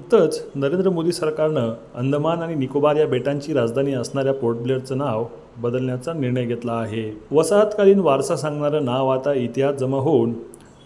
नुकतंच नरेंद्र मोदी सरकारनं अंदमान आणि निकोबार या बेटांची राजधानी असणाऱ्या पोर्ट ब्लेअरचं नाव बदलण्याचा निर्णय घेतला आहे। वसाहतकालीन वारसा सांगणारं नाव आता इतिहास जमा होऊन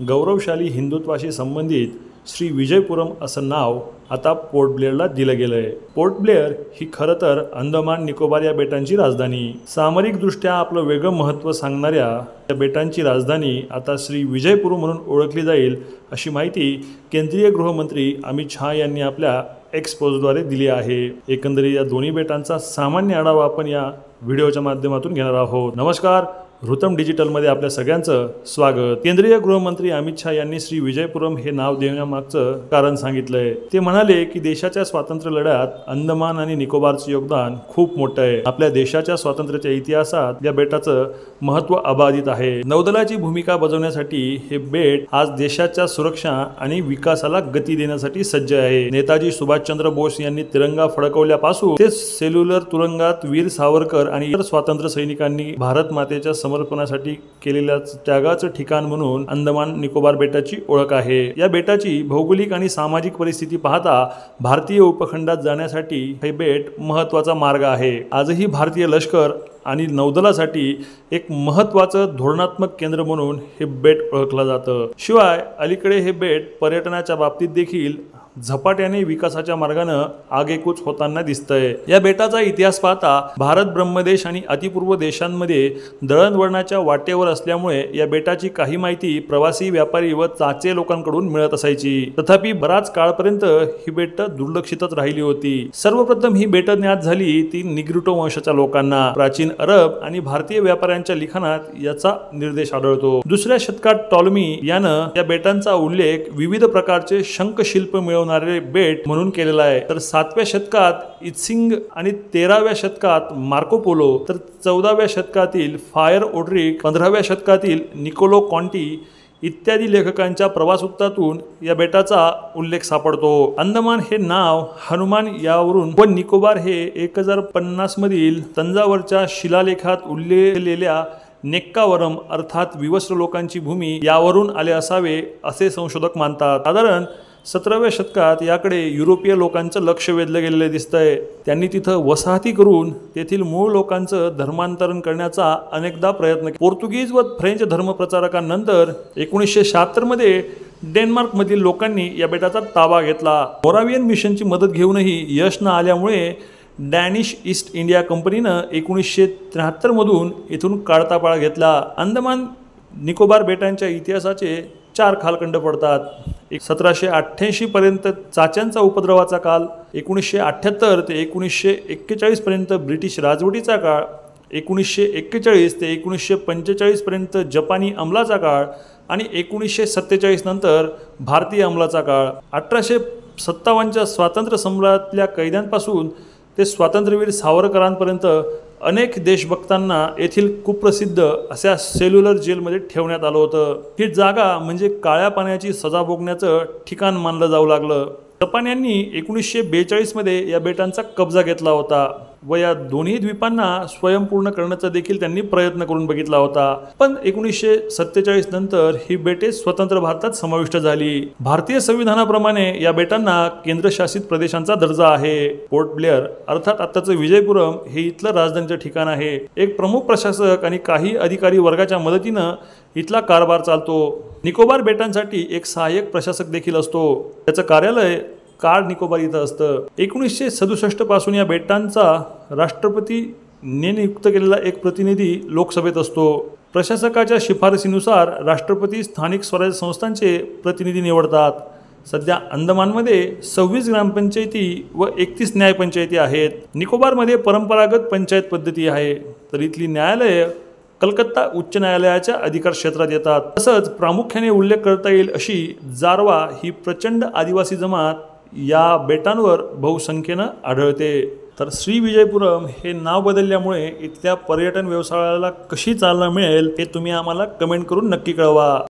गौरवशाली हिंदुत्वाशी संबंधित श्री विजयपुरम असं नाव आता पोर्ट ब्लेअरला दिलं गेलंय। पोर्ट ब्लेअर ही खरं तर अंदमान निकोबार या बेटांची राजधानी, सामरिकदृष्ट्या आपलं वेगळं महत्त्व सांगणाऱ्या या बेटांची राजधानी आता श्री विजयपुरम म्हणून ओळखली जाईल, अशी माहिती केंद्रीय गृहमंत्री अमित शहा यांनी आपल्या एक्स पोस्टद्वारे दिली आहे। एकंदरीत या दोन्ही बेटांचा सामान्य आढावा आपण या व्हिडिओच्या माध्यमातून घेणार आहोत। नमस्कार, ऋतम डिजिटलमध्ये आपल्या सगळ्यांचं स्वागत। केंद्रीय गृहमंत्री अमित शहा यांनी श्री विजयपुरम हे नाव देण्यामागचं कारण सांगितलंय। ते म्हणाले की देशाच्या स्वातंत्र्य लढ्यात अंदमान आणि निकोबारचं योगदान खूप मोठं आहे। आपल्या देशाच्या स्वातंत्र्याच्या इतिहासात या बेटाचं महत्त्व अबाधित आहे। नौदलाची भूमिका बजावण्यासाठी हे बेट आज देशाच्या सुरक्षा आणि विकासाला गती देण्यासाठी सज्ज आहे। नेताजी सुभाषचंद्र बोस यांनी तिरंगा फडकवल्यापासून ते सेल्युलर तुरुंगात वीर सावरकर आणि इतर स्वातंत्र्य सैनिकांनी भारत मातेच्या समर्पणासाठी केलेल्या त्यागाचं ठिकाण म्हणून अंदमान निकोबार बेटाची ओळख आहे। या बेटाची भौगोलिक आणि सामाजिक परिस्थिती पाहता भारतीय उपखंडात जाण्यासाठी हे बेट महत्त्वाचा मार्ग आहे। आजही भारतीय लष्कर आणि नौदलासाठी एक महत्त्वाचं धोरणात्मक केंद्र म्हणून हे बेट ओळखलं जातं। शिवाय अलीकडे हे बेट पर्यटनाच्या बाबतीत देखील झपाट्याने विकासाच्या मार्गाने आगेकूच होताना दिसतंय। या बेटाचा इतिहास पाहता भारत ब्रह्मदेश आणि अतिपूर्व देशांमध्ये दळणवळणाच्या वाटेवर असल्यामुळे या बेटाची काही माहिती प्रवासी, व्यापारी व चाचे लोकांकडून मिळत असायची। तथापि बराच काळपर्यंत ही बेट दुर्लक्षितच राहिली होती। सर्वप्रथम ही बेट ज्ञात झाली ती निग्रिटो वंशाच्या लोकांना। प्राचीन अरब आणि भारतीय व्यापाऱ्यांच्या लिखाणात याचा निर्देश आढळतो। दुसऱ्या शतकात टॉलमी यानं या बेटांचा उल्लेख विविध प्रकारचे शंखशिल्प मिळवणारे बेट म्हणून केलेला आहे। तर 7व्या शतकात इत्सिंग आणि 13व्या शतकात मार्को पोलो, तर 14व्या शतकातील फायर ओड्रिक, 15व्या शतकातील निकोलो कॉन्टी इत्यादी लेखकांच्या प्रवासवृत्तातून या बेटाचा उल्लेख सापडतो। अंदमान हे नाव हनुमान यावरून व निकोबार हे 1050 मधील तंजावरच्या शिलालेखात उल्लेखलेल्या नेक्कावरम अर्थात विवस्त्र लोकांची भूमी यावरून आले असावे असे संशोधक मानतात। साधारण 17व्या शतकात याकडे युरोपीय लोकांचं लक्ष वेधलं गेलेलं दिसतंय। त्यांनी तिथं वसाहती करून तेथील मूळ लोकांचं धर्मांतरण करण्याचा अनेकदा प्रयत्न केला। पोर्तुगीज व फ्रेंच धर्मप्रचारकांनंतर 1976 मध्ये डेन्मार्कमधील लोकांनी या बेटाचा ताबा घेतला। मोरावियन मिशनची मदत घेऊनही यश न आल्यामुळे डॅनिश ईस्ट इंडिया कंपनीनं 1973 मधून इथून काढतापाळा घेतला। अंदमान निकोबार बेटांच्या इतिहासाचे 4 कालखंड पडतात। 1788 पर्यंत चाच्यांचा उपद्रवाचा काळ, 1978 ते 1941 पर्यंत ब्रिटिश राजवटीचा काळ, 1941 ते 1945 पर्यंत जपानी अंमलाचा काळ आणि 1947 नंतर भारतीय अंमलाचा काळ। 1857च्या स्वातंत्र्य सम्राटल्या कैद्यांपासून ते स्वातंत्र्यवीर सावरकरांपर्यंत अनेक देशभक्तांना येथील कुप्रसिद्ध अशा सेल्युलर जेलमध्ये ठेवण्यात आलं होतं। ही जागा म्हणजे काळ्या पाण्याची सजा भोगण्याचं ठिकाण मानलं जाऊ लागलं। जपान्यांनी 1942 मध्ये या बेटांचा कब्जा घेतला होता व या दोन्ही द्वीपांना स्वयंपूर्ण करण्याचा देखील त्यांनी प्रयत्न करून बघितला होता। पण 1947 नंतर ही बेटे स्वतंत्र भारतात समाविष्ट झाली। भारतीय संविधानाप्रमाणे या बेटांना केंद्रशासित प्रदेशांचा दर्जा आहे। पोर्ट ब्लेअर अर्थात आताचं विजयपुरम हे इथलं राजधानीचं ठिकाण आहे। एक प्रमुख प्रशासक आणि काही अधिकारी वर्गाच्या मदतीनं इथला कारभार चालतो। निकोबार बेटांसाठी एक सहाय्यक प्रशासक देखील असतो। त्याचं कार्यालय कार निकोबार इथं असतं। 1967 पासून या बेटांचा राष्ट्रपतीने नियुक्त केलेला एक प्रतिनिधी लोकसभेत असतो। प्रशासकाच्या शिफारसीनुसार राष्ट्रपती स्थानिक स्वराज्य संस्थांचे प्रतिनिधी निवडतात। सध्या अंदमानमध्ये 26 ग्रामपंचायती व 31 न्यायपंचायती आहेत। निकोबारमध्ये परंपरागत पंचायत पद्धती आहे, तर इथली न्यायालये कलकत्ता उच्च न्यायालयाच्या अधिकार क्षेत्रात येतात। तसंच प्रामुख्याने उल्लेख करता येईल अशी जारवा ही प्रचंड आदिवासी जमात या बेटांवर बहुसंख्येनं आढळते। तर श्री विजयपुरम हे नाव बदलल्यामुळे इथल्या पर्यटन व्यवसायाला कशी चालना मिळेल हे तुम्ही आम्हाला कमेंट करून नक्की कळवा।